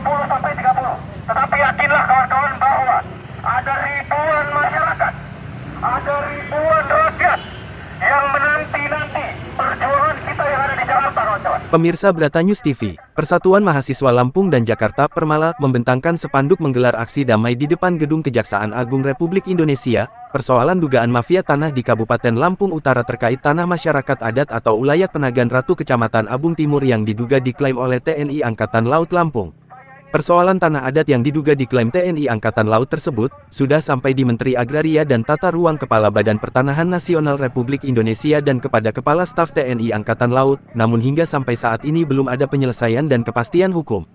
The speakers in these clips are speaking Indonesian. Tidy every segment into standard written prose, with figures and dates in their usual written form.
20 sampai 30. Tetapi yakinlah kawan-kawan bahwa ada ribuan masyarakat, ada ribuan rakyat yang menanti-nanti perjuangan kita yang ada di Jakarta, kawan-kawan. Pemirsa Bratanews TV, Persatuan Mahasiswa Lampung dan Jakarta Permala membentangkan spanduk menggelar aksi damai di depan Gedung Kejaksaan Agung Republik Indonesia, persoalan dugaan mafia tanah di Kabupaten Lampung Utara terkait tanah masyarakat adat atau Ulayat Penagan Ratu Kecamatan Abung Timur yang diduga diklaim oleh TNI Angkatan Laut Lampung. Persoalan tanah adat yang diduga diklaim TNI Angkatan Laut tersebut, sudah sampai di Menteri Agraria dan Tata Ruang Kepala Badan Pertanahan Nasional Republik Indonesia dan kepada Kepala Staf TNI Angkatan Laut, namun hingga sampai saat ini belum ada penyelesaian dan kepastian hukum.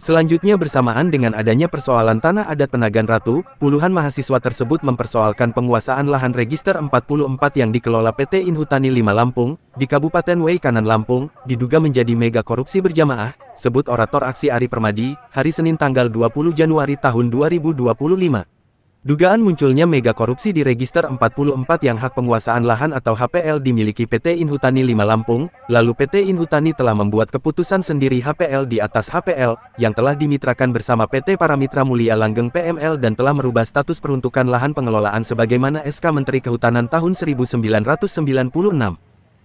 Selanjutnya bersamaan dengan adanya persoalan tanah adat Penagan Ratu, puluhan mahasiswa tersebut mempersoalkan penguasaan lahan Register 44 yang dikelola PT Inhutani 5 Lampung, di Kabupaten Way Kanan Lampung, diduga menjadi mega korupsi berjamaah, sebut orator aksi Ari Permadi, hari Senin tanggal 20 Januari tahun 2025. Dugaan munculnya mega korupsi di Register 44 yang hak penguasaan lahan atau HPL dimiliki PT Inhutani 5 Lampung, lalu PT Inhutani telah membuat keputusan sendiri HPL di atas HPL, yang telah dimitrakan bersama PT Paramitra Mulia Langgeng PML dan telah merubah status peruntukan lahan pengelolaan sebagaimana SK Menteri Kehutanan tahun 1996.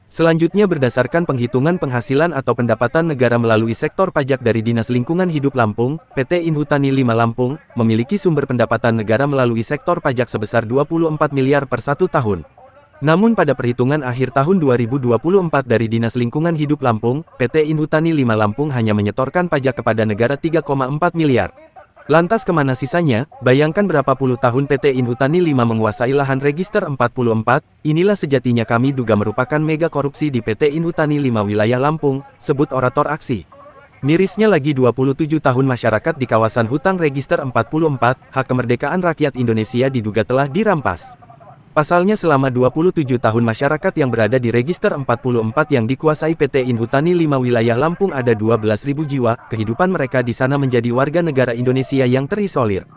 Selanjutnya berdasarkan penghitungan penghasilan atau pendapatan negara melalui sektor pajak dari Dinas Lingkungan Hidup Lampung, PT Inhutani 5 Lampung, memiliki sumber pendapatan negara melalui sektor pajak sebesar 24 miliar per 1 tahun. Namun pada perhitungan akhir tahun 2024 dari Dinas Lingkungan Hidup Lampung, PT Inhutani 5 Lampung hanya menyetorkan pajak kepada negara 3,4 miliar. Lantas kemana sisanya? Bayangkan berapa puluh tahun PT Inhutani 5 menguasai lahan Register 44, inilah sejatinya kami duga merupakan mega korupsi di PT Inhutani 5 wilayah Lampung, sebut orator aksi. Mirisnya lagi 27 tahun masyarakat di kawasan hutang Register 44, hak kemerdekaan rakyat Indonesia diduga telah dirampas. Pasalnya selama 27 tahun masyarakat yang berada di Register 44 yang dikuasai PT Inhutani 5 wilayah Lampung ada 12.000 jiwa, kehidupan mereka di sana menjadi warga negara Indonesia yang terisolir.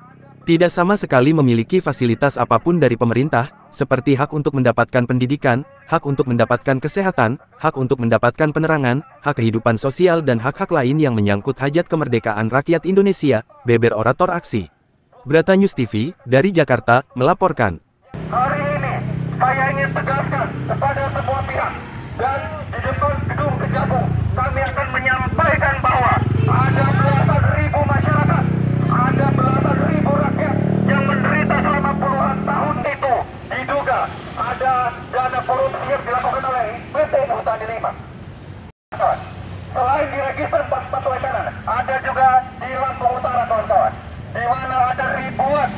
Tidak sama sekali memiliki fasilitas apapun dari pemerintah, seperti hak untuk mendapatkan pendidikan, hak untuk mendapatkan kesehatan, hak untuk mendapatkan penerangan, hak kehidupan sosial dan hak-hak lain yang menyangkut hajat kemerdekaan rakyat Indonesia, beber orator aksi. Bratanews TV, dari Jakarta, melaporkan. Hari ini, saya ingin tegaskan kepada semua pihak dan di depan Gedung Kejagung, kami akan menyampaikan bahwa ada belasan ribu masyarakat, ada belasan ribu rakyat yang menderita selama puluhan tahun itu. Diduga ada dana korupsi yang dilakukan oleh PT Inhutani 5. Selain di Register 44 Way Kanan, ada juga di Lampung Utara, kawan-kawan, di mana ada ribuan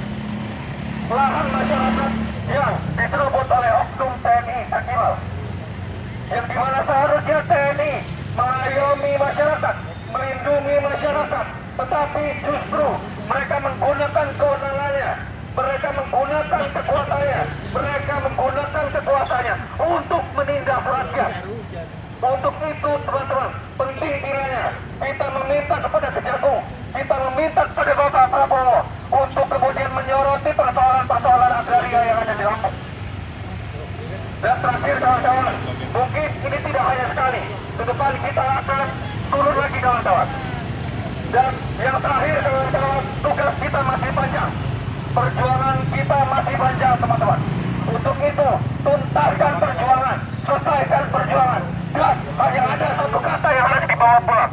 lahan masyarakat yang diserobot oleh oknum TNI Akimal, yang dimana seharusnya TNI mengayomi masyarakat, melindungi masyarakat, tetapi justru mereka menggunakan kewenangannya, mereka menggunakan kekuasaannya, mereka menggunakan kekuasaannya untuk menindas rakyat. Untuk itu teman-teman, penting kiranya kita meminta kepada Kejagung, kita meminta kepada Bapak Prabowo untuk kemudian menyoroti persoalan-persoalan agraria yang ada di Lampung. Dan terakhir kawan-kawan, mungkin ini tidak hanya sekali, ke depan kita akan turun lagi kawan-kawan. Dan yang terakhir kawan-kawan, tugas kita masih panjang, perjuangan kita masih panjang teman-teman. Untuk itu, tuntaskan perjuangan, selesaikan perjuangan, dan hanya ada satu kata yang harus dibawa pulang,